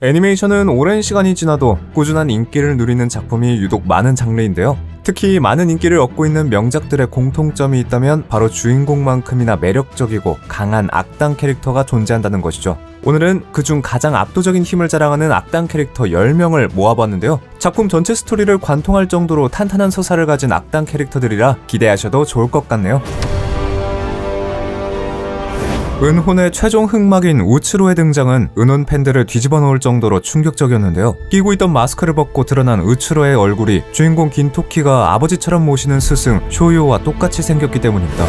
애니메이션은 오랜 시간이 지나도 꾸준한 인기를 누리는 작품이 유독 많은 장르인데요. 특히 많은 인기를 얻고 있는 명작들의 공통점이 있다면 바로 주인공만큼이나 매력적이고 강한 악당 캐릭터가 존재한다는 것이죠. 오늘은 그중 가장 압도적인 힘을 자랑하는 악당 캐릭터 10명을 모아봤는데요. 작품 전체 스토리를 관통할 정도로 탄탄한 서사를 가진 악당 캐릭터들이라 기대하셔도 좋을 것 같네요. 은혼의 최종 흑막인 우츠로의 등장은 은혼 팬들을 뒤집어 놓을 정도로 충격적이었는데요. 끼고 있던 마스크를 벗고 드러난 우츠로의 얼굴이 주인공 긴토키가 아버지처럼 모시는 스승 쇼요와 똑같이 생겼기 때문입니다.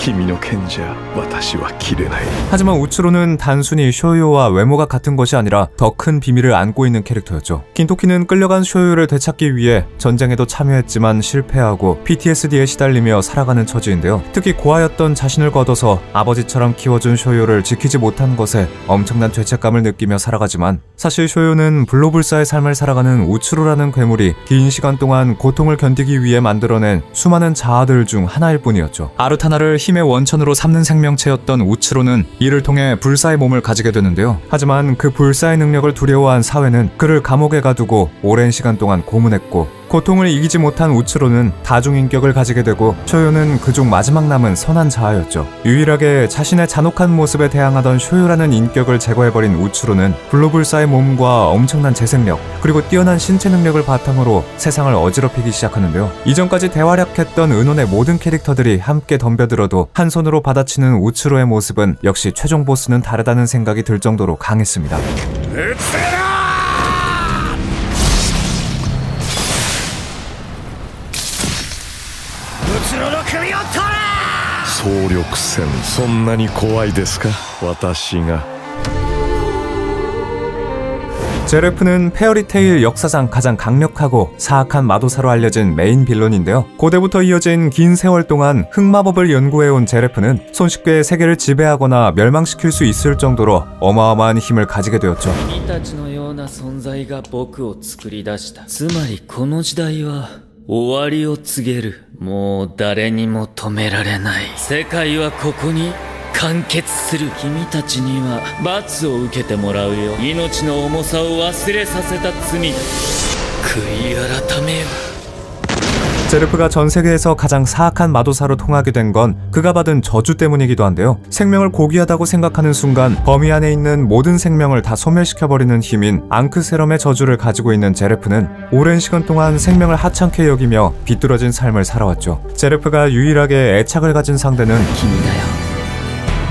君の剣じゃ私は切れない. 하지만 우츠로는 단순히 쇼요와 외모가 같은 것이 아니라 더 큰 비밀을 안고 있는 캐릭터였죠. 긴토키는 끌려간 쇼요를 되찾기 위해 전쟁에도 참여했지만 실패하고 PTSD에 시달리며 살아가는 처지인데요. 특히 고아였던 자신을 거둬서 아버지처럼 키워준 쇼요를 지키지 못한 것에 엄청난 죄책감을 느끼며 살아가지만 사실 쇼요는 불로불사의 삶을 살아가는 우츠로라는 괴물이 긴 시간 동안 고통을 견디기 위해 만들어낸 수많은 자아들 중 하나일 뿐이었죠. 아르타나를 힘의 원천으로 삼는 생명체였던 우츠로는 이를 통해 불사의 몸을 가지게 되는데요. 하지만 그 불사의 능력을 두려워한 사회는 그를 감옥에 가두고 오랜 시간 동안 고문했고 고통을 이기지 못한 우츠로는 다중인격을 가지게 되고 쇼요는 그중 마지막 남은 선한 자아였죠. 유일하게 자신의 잔혹한 모습에 대항하던 쇼요라는 인격을 제거해버린 우츠로는 불로불사의 몸과 엄청난 재생력 그리고 뛰어난 신체 능력을 바탕으로 세상을 어지럽히기 시작하는데요. 이전까지 대활약했던 은혼의 모든 캐릭터들이 함께 덤벼들어도 한 손으로 받아치는 우츠로의 모습은 역시 최종 보스는 다르다는 생각이 들 정도로 강했습니다. 総力戦そんなに怖いですか私が 제레프는 페어리테일 역사상 가장 강력하고 사악한 마도사로 알려진 메인 빌런인데요. 고대부터 이어진 긴 세월 동안 흑마법을 연구해온 제레프는 손쉽게 세계를 지배하거나 멸망시킬 수 있을 정도로 어마어마한 힘을 가지게 되었죠. 終わりを告げる。もう誰にも止められない。世界はここに完結する。君たちには罰を受けてもらうよ。命の重さを忘れさせた罪だ。悔い改めよ。 제르프가 전 세계에서 가장 사악한 마도사로 통하게 된 건 그가 받은 저주 때문이기도 한데요. 생명을 고귀하다고 생각하는 순간 범위 안에 있는 모든 생명을 다 소멸시켜버리는 힘인 앙크세럼의 저주를 가지고 있는 제르프는 오랜 시간 동안 생명을 하찮게 여기며 비뚤어진 삶을 살아왔죠. 제르프가 유일하게 애착을 가진 상대는 김이다요.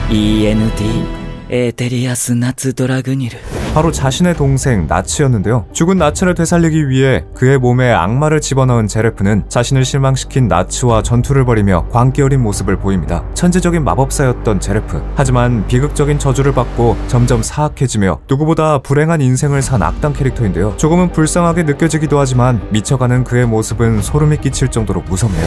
END 에테리아스 나츠 드라그니르. 바로 자신의 동생 나츠였는데요. 죽은 나츠를 되살리기 위해 그의 몸에 악마를 집어넣은 제레프는 자신을 실망시킨 나츠와 전투를 벌이며 광기 어린 모습을 보입니다. 천재적인 마법사였던 제레프. 하지만 비극적인 저주를 받고 점점 사악해지며 누구보다 불행한 인생을 산 악당 캐릭터인데요. 조금은 불쌍하게 느껴지기도 하지만 미쳐가는 그의 모습은 소름이 끼칠 정도로 무섭네요.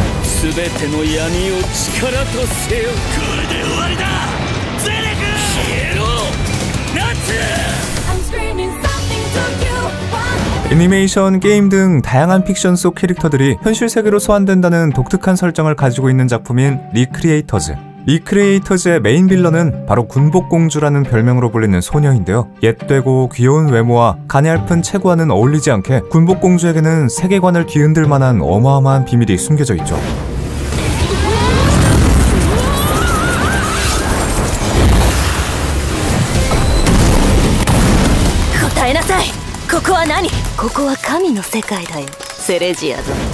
애니메이션, 게임 등 다양한 픽션 속 캐릭터들이 현실 세계로 소환된다는 독특한 설정을 가지고 있는 작품인 리크리에이터즈. 리크리에이터즈의 메인 빌런은 바로 군복공주라는 별명으로 불리는 소녀인데요. 옛되고 귀여운 외모와 가냘픈 체구와는 어울리지 않게 군복공주에게는 세계관을 뒤흔들 만한 어마어마한 비밀이 숨겨져 있죠.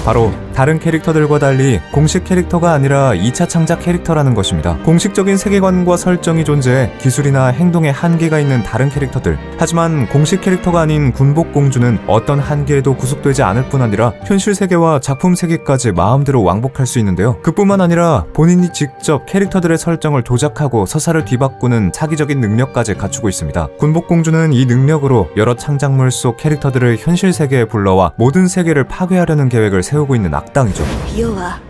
바로 다른 캐릭터들과 달리 공식 캐릭터가 아니라 2차 창작 캐릭터라는 것입니다. 공식적인 세계관과 설정이 존재해 기술이나 행동에 한계가 있는 다른 캐릭터들. 하지만 공식 캐릭터가 아닌 군복공주는 어떤 한계에도 구속되지 않을 뿐 아니라 현실 세계와 작품 세계까지 마음대로 왕복할 수 있는데요. 그뿐만 아니라 본인이 직접 캐릭터들의 설정을 조작하고 서사를 뒤바꾸는 차기적인 능력까지 갖추고 있습니다. 군복공주는 이 능력으로 여러 창작물 속 캐릭터들을 현실 세계에 불러와 모든 세계를 파괴하려는 계획을 세우고 있는 악당이죠. 要は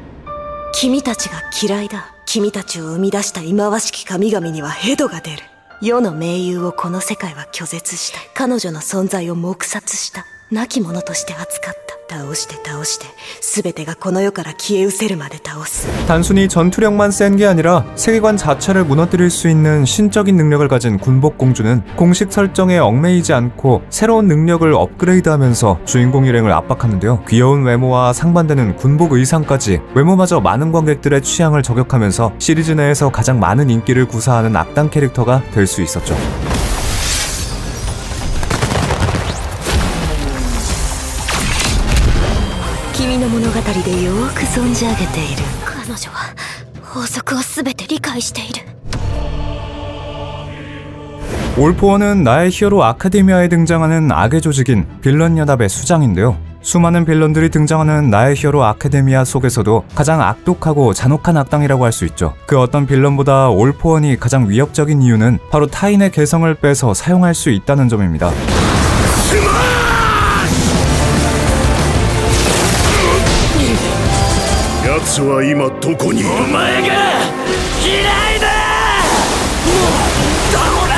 君たちが嫌いだ。君たちを生み出した忌まわしき神々にはヘドが出る。世の盟友をこの世界は拒絶した。彼女の存在を黙殺した。亡き者として扱った。倒して全てがこの世から消え失せるまで倒す 단순히 전투력만 센 게 아니라 세계관 자체를 무너뜨릴 수 있는 신적인 능력을 가진 군복공주는 공식 설정에 얽매이지 않고 새로운 능력을 업그레이드하면서 주인공 일행을 압박하는데요. 귀여운 외모와 상반되는 군복 의상까지 외모마저 많은 관객들의 취향을 저격하면서 시리즈 내에서 가장 많은 인기를 구사하는 악당 캐릭터가 될 수 있었죠. 君の物語でよく存じ上げている彼女は法則を全て理解している 올포원은 나의 히어로 아카데미아에 등장하는 악의 조직인 빌런 연합의 수장인데요. 수많은 빌런들이 등장하는 나의 히어로 아카데미아 속에서도 가장 악독하고 잔혹한 악당이라고 할 수 있죠. 그 어떤 빌런보다 올포원이 가장 위협적인 이유는 바로 타인의 개성을 빼서 사용할 수 있다는 점입니다. 奴は今どこにいる？お前が嫌いだ！もうどこだ！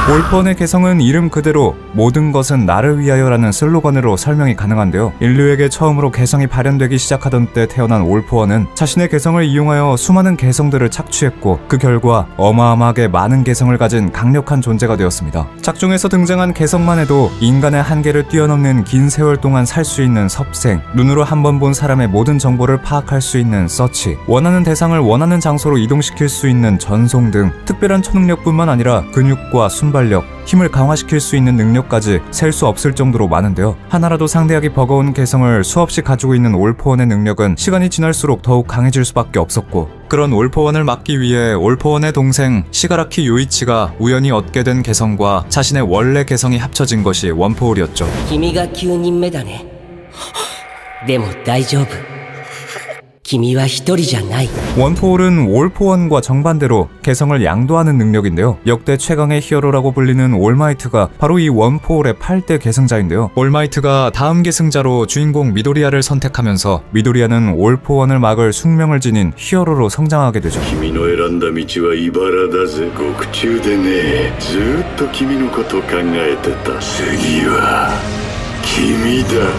올포원의 개성은 이름 그대로 모든 것은 나를 위하여라는 슬로건으로 설명이 가능한데요. 인류에게 처음으로 개성이 발현되기 시작하던 때 태어난 올포원은 자신의 개성을 이용하여 수많은 개성들을 착취했고 그 결과 어마어마하게 많은 개성을 가진 강력한 존재가 되었습니다. 작중에서 등장한 개성만 해도 인간의 한계를 뛰어넘는 긴 세월 동안 살 수 있는 섭생, 눈으로 한 번 본 사람의 모든 정보를 파악할 수 있는 서치, 원하는 대상을 원하는 장소로 이동시킬 수 있는 전송 등 특별한 초능력뿐만 아니라 근육과 순발력, 힘을 강화시킬 수 있는 능력까지 셀 수 없을 정도로 많은데요. 하나라도 상대하기 버거운 개성을 수없이 가지고 있는 올포원의 능력은 시간이 지날수록 더욱 강해질 수밖에 없었고, 그런 올포원을 막기 위해 올포원의 동생 시가라키 요이치가 우연히 얻게 된 개성과 자신의 원래 개성이 합쳐진 것이 원포울이었죠. 君が9人目だね。でも大丈夫。君は一人じゃない。 원포울은 올포원과 정반대로 개성을 양도하는 능력인데요. 역대 최강의 히어로라고 불리는 올마이트가 바로 이 원포울의 8대 계승자인데요. 올마이트가 다음 계승자로 주인공 미도리아를 선택하면서 미도리아는 올포원을 막을 숙명을 지닌 히어로로 성장하게 되죠. 君の選んだ道は茨だぜ。獄中でね、ずーっと君のこと考えてた。次は君だ。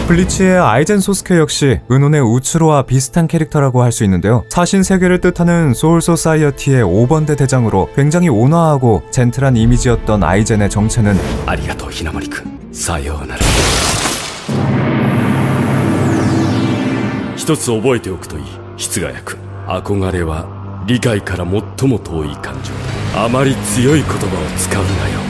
블리치의 아이젠 소스케 역시 은혼의 우츠로와 비슷한 캐릭터라고 할 수 있는데요. 사신세계를 뜻하는 소울소사이어티의 5번대 대장으로 굉장히 온화하고 젠틀한 이미지였던 아이젠의 정체는 ありがとう、ひなもりくん。さようなら。一つ覚えておくといい、室ヶ谷くん。憧れは理解から最も遠い感情だ。あまり強い言葉を使うなよ。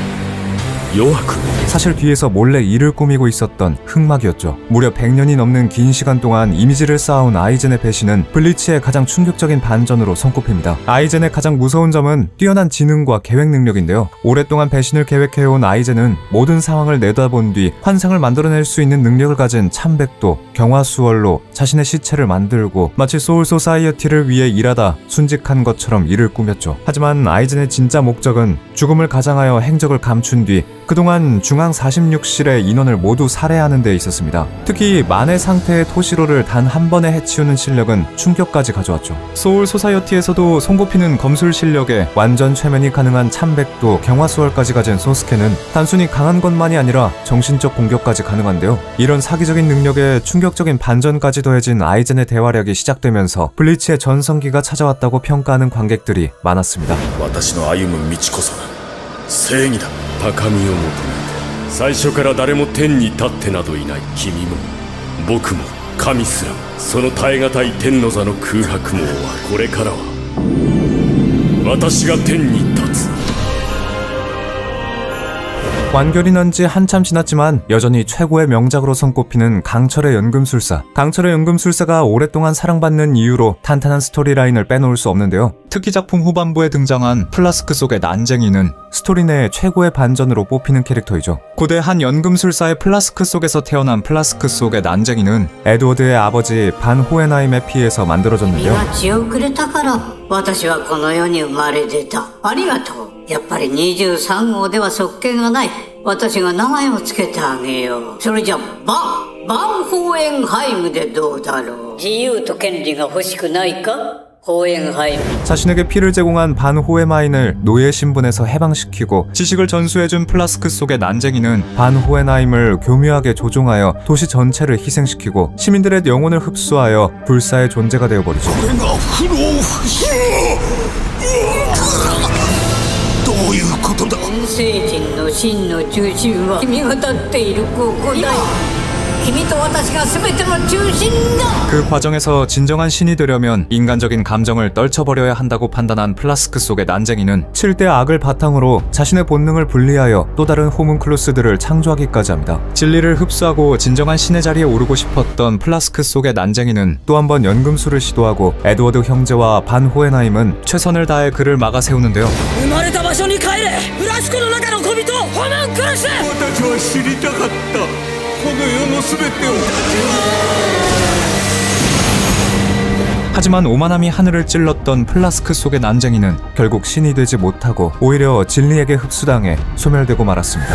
사실 뒤에서 몰래 일을 꾸미고 있었던 흑막이었죠. 무려 100년이 넘는 긴 시간 동안 이미지를 쌓아온 아이젠의 배신은 블리치의 가장 충격적인 반전으로 손꼽힙니다. 아이젠의 가장 무서운 점은 뛰어난 지능과 계획 능력인데요. 오랫동안 배신을 계획해온 아이젠은 모든 상황을 내다본 뒤 환상을 만들어낼 수 있는 능력을 가진 참백도, 경화수월로 자신의 시체를 만들고 마치 소울소사이어티를 위해 일하다 순직한 것처럼 일을 꾸몄죠. 하지만 아이젠의 진짜 목적은 죽음을 가장하여 행적을 감춘 뒤 그동안 중앙 46실의 인원을 모두 살해하는 데 있었습니다. 특히 만의 상태의 토시로를 단 한 번에 해치우는 실력은 충격까지 가져왔죠. 소울 소사이어티에서도 손꼽히는 검술 실력에 완전 최면이 가능한 참백도, 경화수월까지 가진 소스케는 단순히 강한 것만이 아니라 정신적 공격까지 가능한데요. 이런 사기적인 능력에 충격적인 반전까지 더해진 아이젠의 대활약이 시작되면서 블리치의 전성기가 찾아왔다고 평가하는 관객들이 많았습니다. 私の歩む道こそが正義だ。高みを求めて最初から誰も天に立ってなどいない。君も僕も神すらもその耐え難い天の座の空白も終わる。これからは私が天に立つ。 완결이 난 지 한참 지났지만 여전히 최고의 명작으로 손꼽히는 강철의 연금술사. 강철의 연금술사가 오랫동안 사랑받는 이유로 탄탄한 스토리라인을 빼놓을 수 없는데요. 특히 작품 후반부에 등장한 플라스크 속의 난쟁이는 스토리 내의 최고의 반전으로 뽑히는 캐릭터이죠. 고대 한 연금술사의 플라스크 속에서 태어난 플라스크 속의 난쟁이는 에드워드의 아버지 반 호헨하임에 피해서 만들어졌는데요. やっぱり23号では側見がない。私が名前をつけてあげよう。それじゃバンホーエンハイムでどうだろう。自由と権利が欲しくないか？ 자신에게 피를 제공한 반호헤나임을 노예 신분에서 해방시키고 지식을 전수해준 플라스크 속의 난쟁이는 반호헤나임을 교묘하게 조종하여 도시 전체를 희생시키고 시민들의 영혼을 흡수하여 불사의 존재가 되어버리죠. 그 과정에서 진정한 신이 되려면 인간적인 감정을 떨쳐버려야 한다고 판단한 플라스크 속의 난쟁이는 7대 악을 바탕으로 자신의 본능을 분리하여 또 다른 호문클루스들을 창조하기까지 합니다. 진리를 흡수하고 진정한 신의 자리에 오르고 싶었던 플라스크 속의 난쟁이는 또 한 번 연금술을 시도하고 에드워드 형제와 반호헤나임은 최선을 다해 그를 막아 세우는데요. 하지만 오만함이 하늘을 찔렀던 플라스크 속의 난쟁이는 결국 신이 되지 못하고 오히려 진리에게 흡수당해 소멸되고 말았습니다.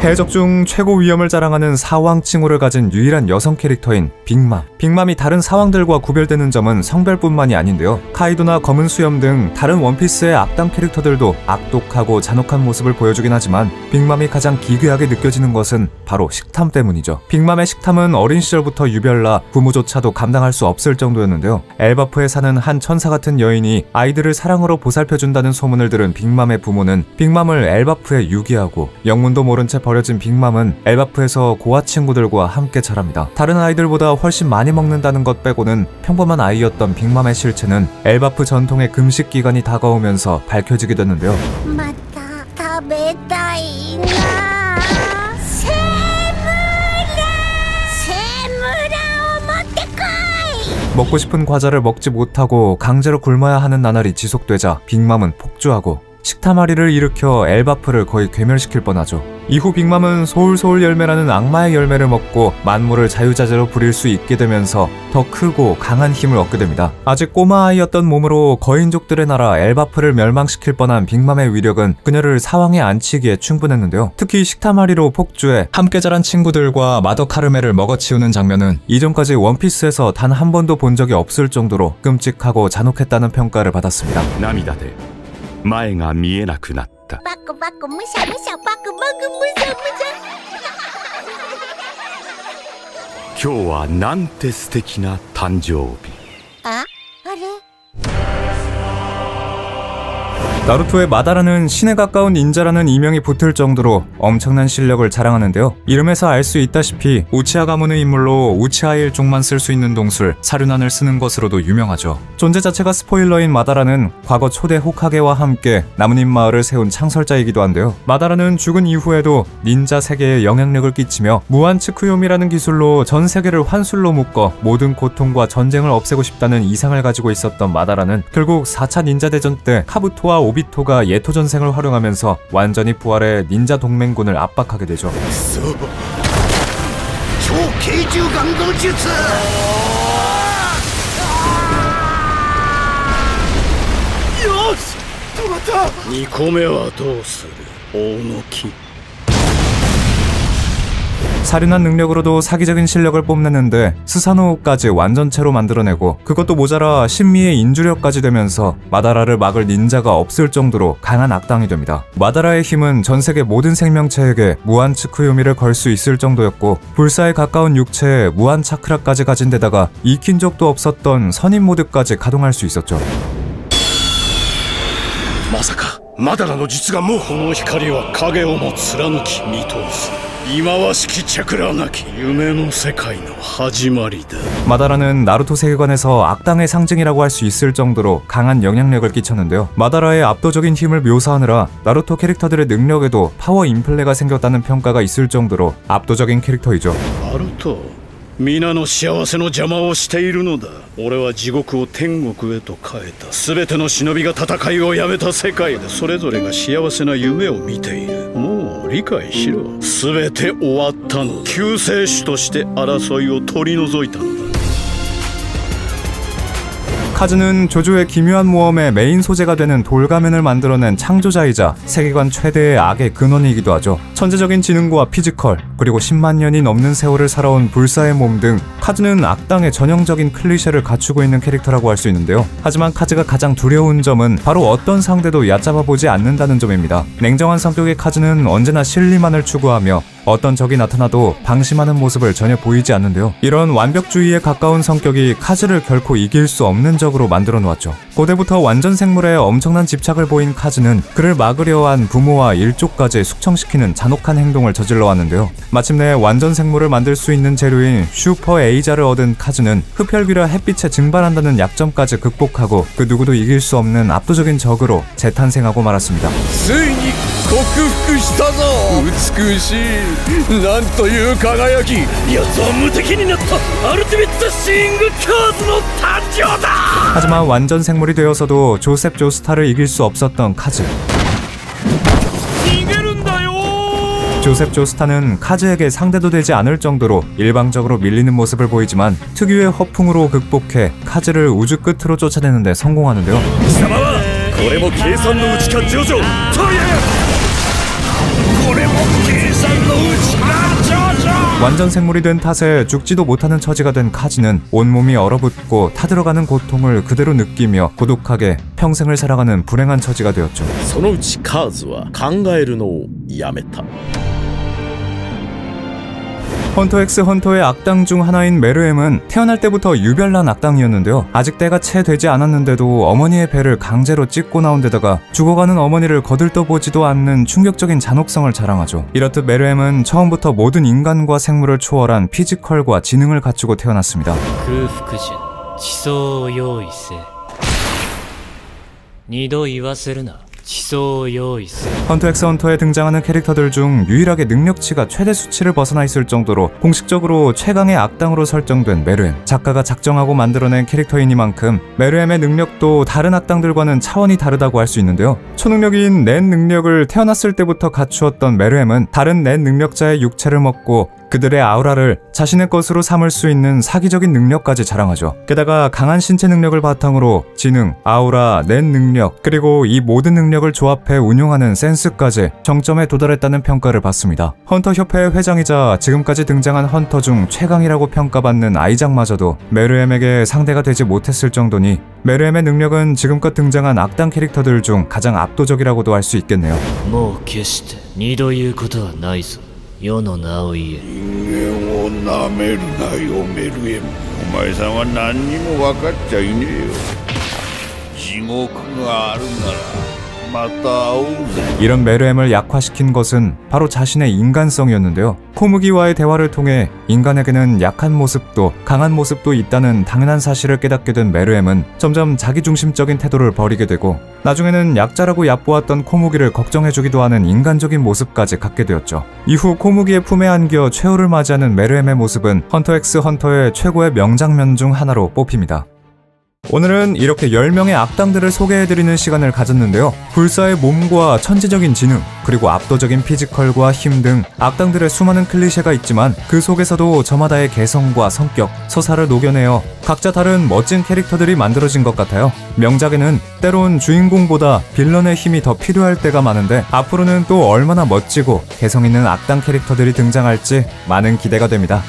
해적 중 최고 위엄을 자랑하는 사왕 칭호를 가진 유일한 여성 캐릭터인 빅맘. 빅맘이 다른 사왕들과 구별되는 점은 성별뿐만이 아닌데요. 카이도나 검은 수염 등 다른 원피스의 악당 캐릭터들도 악독하고 잔혹한 모습을 보여주긴 하지만 빅맘이 가장 기괴하게 느껴지는 것은 바로 식탐 때문이죠. 빅맘의 식탐은 어린 시절부터 유별나 부모조차도 감당할 수 없을 정도였는데요. 엘바프에 사는 한 천사 같은 여인이 아이들을 사랑으로 보살펴준다는 소문을 들은 빅맘의 부모는 빅맘을 엘바프에 유기하고 영문도 모른 채 버려진 빅맘은 엘바프에서 고아 친구들과 함께 자랍니다. 다른 아이들보다 훨씬 많이 먹는다는 것 빼고는 평범한 아이였던 빅맘의 실체는 엘바프 전통의 금식 기간이 다가오면서 밝혀지게 됐는데요. 먹고 싶은 과자를 먹지 못하고 강제로 굶어야 하는 나날이 지속되자 빅맘은 폭주하고 식탐아리를 일으켜 엘바프를 거의 괴멸시킬 뻔하죠. 이후 빅맘은 소울소울 열매라는 악마의 열매를 먹고 만물을 자유자재로 부릴 수 있게 되면서 더 크고 강한 힘을 얻게 됩니다. 아직 꼬마 아이였던 몸으로 거인족들의 나라 엘바프를 멸망시킬 뻔한 빅맘의 위력은 그녀를 사왕에 앉히기에 충분했는데요. 특히 식탐아리로 폭주해 함께 자란 친구들과 마더카르메를 먹어치우는 장면은 이전까지 원피스에서 단 한 번도 본 적이 없을 정도로 끔찍하고 잔혹했다는 평가를 받았습니다. 前が見えなくなった。バクバクむしゃむしゃバクバクむしゃむしゃ。今日はなんて素敵な誕生日。あれ 나루토의 마다라는 신에 가까운 닌자라는 이명이 붙을 정도로 엄청난 실력을 자랑하는데요. 이름에서 알 수 있다시피 우치하 가문의 인물로 우치하 일족만 쓸 수 있는 동술 사륜안을 쓰는 것으로도 유명하죠. 존재 자체가 스포일러인 마다라는 과거 초대 호카게와 함께 나무님 마을을 세운 창설자이기도 한데요. 마다라는 죽은 이후에도 닌자 세계에 영향력을 끼치며 무한 츠쿠요미라는 기술로 전 세계를 환술로 묶어 모든 고통과 전쟁을 없애고 싶다는 이상을 가지고 있었던 마다라는 결국 4차 닌자 대전 때 카부토와 오비토가 예토 전생을 활용하면서 완전히 부활해 닌자 동맹군을 압박하게 되죠. 사륜한 능력으로도 사기적인 실력을 뽐내는데 스사노우까지 완전체로 만들어내고 그것도 모자라 신미의 인주력까지 되면서 마다라를 막을 닌자가 없을 정도로 강한 악당이 됩니다. 마다라의 힘은 전세계 모든 생명체에게 무한 츠쿠요미를 걸 수 있을 정도였고 불사에 가까운 육체에 무한 차크라까지 가진 데다가 익힌 적도 없었던 선인 모드까지 가동할 수 있었죠. まさかマダラの実がもうこの光は影をも貫き見通す忌まわしきチャクラなき夢の世界の始まりだ. 마다라는 나루토 세계관에서 악당의 상징이라고 할 수 있을 정도로 강한 영향력을 끼쳤는데요. 마다라의 압도적인 힘을 묘사하느라 나루토 캐릭터들의 능력에도 파워 인플레가 생겼다는 평가가 있을 정도로 압도적인 캐릭터이죠. 나루토皆の幸せの邪魔をしているのだ。俺は地獄を天国へと変えた。全ての忍びが戦いをやめた世界でそれぞれが幸せな夢を見ている。もう理解しろ。全て終わったの。救世主として争いを取り除いたのだ。 카즈는 조조의 기묘한 모험의 메인 소재가 되는 돌가면을 만들어낸 창조자이자 세계관 최대의 악의 근원이기도 하죠. 천재적인 지능과 피지컬, 그리고 10만 년이 넘는 세월을 살아온 불사의 몸 등 카즈는 악당의 전형적인 클리셰를 갖추고 있는 캐릭터라고 할 수 있는데요. 하지만 카즈가 가장 두려운 점은 바로 어떤 상대도 얕잡아보지 않는다는 점입니다. 냉정한 성격의 카즈는 언제나 실리만을 추구하며 어떤 적이 나타나도 방심하는 모습을 전혀 보이지 않는데요. 이런 완벽주의에 가까운 성격이 카즈를 결코 이길 수 없는 적으로 만들어 놓았죠. 고대부터 완전 생물에 엄청난 집착을 보인 카즈는 그를 막으려 한 부모와 일족까지 숙청시키는 잔혹한 행동을 저질러 왔는데요. 마침내 완전 생물을 만들 수 있는 재료인 슈퍼 에이자를 얻은 카즈는 흡혈귀라 햇빛에 증발한다는 약점까지 극복하고 그 누구도 이길 수 없는 압도적인 적으로 재탄생하고 말았습니다. ついに克服したぞ。美しい、なんという輝き。やつは無敵になったアルティメットシングカーズの誕生だ。 하지만 완전 생물이 되어서도 조셉 조스타를 이길 수 없었던 카즈. 조셉 조스타는 카즈에게 상대도 되지 않을 정도로 일방적으로 밀리는 모습을 보이지만 특유의 허풍으로 극복해 카즈를 우주 끝으로 쫓아내는 데 성공하는데요. これも計算のうちかジョジョ。これも計算のうちかジョジョ。 완전 생물이 된 탓에 죽지도 못하는 처지가 된 카즈는 온몸이 얼어붙고 타들어가는 고통을 그대로 느끼며 고독하게 평생을 살아가는 불행한 처지가 되었죠. そのうちカーズは考えるのをやめた。 헌터 x 헌터의 악당 중 하나인 메르엠은 태어날 때부터 유별난 악당이었는데요. 아직 때가 채 되지 않았는데도 어머니의 배를 강제로 찢고 나온 데다가 죽어가는 어머니를 거들떠보지도 않는 충격적인 잔혹성을 자랑하죠. 이렇듯 메르엠은 처음부터 모든 인간과 생물을 초월한 피지컬과 지능을 갖추고 태어났습니다. 空腹時地層を用意せ二度言わせるな 헌터 x 헌터에 등장하는 캐릭터들 중 유일하게 능력치가 최대 수치를 벗어나 있을 정도로 공식적으로 최강의 악당으로 설정된 메르엠. 작가가 작정하고 만들어낸 캐릭터이니만큼 메르엠의 능력도 다른 악당들과는 차원이 다르다고 할 수 있는데요. 초능력인 넷 능력을 태어났을 때부터 갖추었던 메르엠은 다른 넷 능력자의 육체를 먹고 그들의 아우라를 자신의 것으로 삼을 수 있는 사기적인 능력까지 자랑하죠. 게다가 강한 신체 능력을 바탕으로 지능, 아우라, 넷 능력, 그리고 이 모든 능력을 조합해 운용하는 센스까지 정점에 도달했다는 평가를 받습니다. 헌터 협회의 회장이자 지금까지 등장한 헌터 중 최강이라고 평가받는 아이작마저도 메르엠에게 상대가 되지 못했을 정도니 메르엠의 능력은 지금껏 등장한 악당 캐릭터들 중 가장 압도적이라고도 할 수 있겠네요. もう決して二度言うことはないぞ世の名を言え人間をなめるなよメルエム。お前さんは何にも分かっちゃいねえよ。地獄があるならまた会おうぜ。 이런 메르엠을 약화시킨 것은 바로 자신의 인간성이었는데요. 코무기와의 대화를 통해 인간에게는 약한 모습도 강한 모습도 있다는 당연한 사실을 깨닫게 된 메르엠은 점점 자기중심적인 태도를 버리게 되고 나중에는 약자라고 얕보았던 코무기를 걱정해주기도 하는 인간적인 모습까지 갖게 되었죠. 이후 코무기의 품에 안겨 최후를 맞이하는 메르엠의 모습은 헌터 x 헌터의 최고의 명장면 중 하나로 뽑힙니다. 오늘은 이렇게 10명의 악당들을 소개해드리는 시간을 가졌는데요. 불사의 몸과 천재적인 지능, 그리고 압도적인 피지컬과 힘 등 악당들의 수많은 클리셰가 있지만 그 속에서도 저마다의 개성과 성격, 서사를 녹여내어 각자 다른 멋진 캐릭터들이 만들어진 것 같아요. 명작에는 때론 주인공보다 빌런의 힘이 더 필요할 때가 많은데 앞으로는 또 얼마나 멋지고 개성 있는 악당 캐릭터들이 등장할지 많은 기대가 됩니다.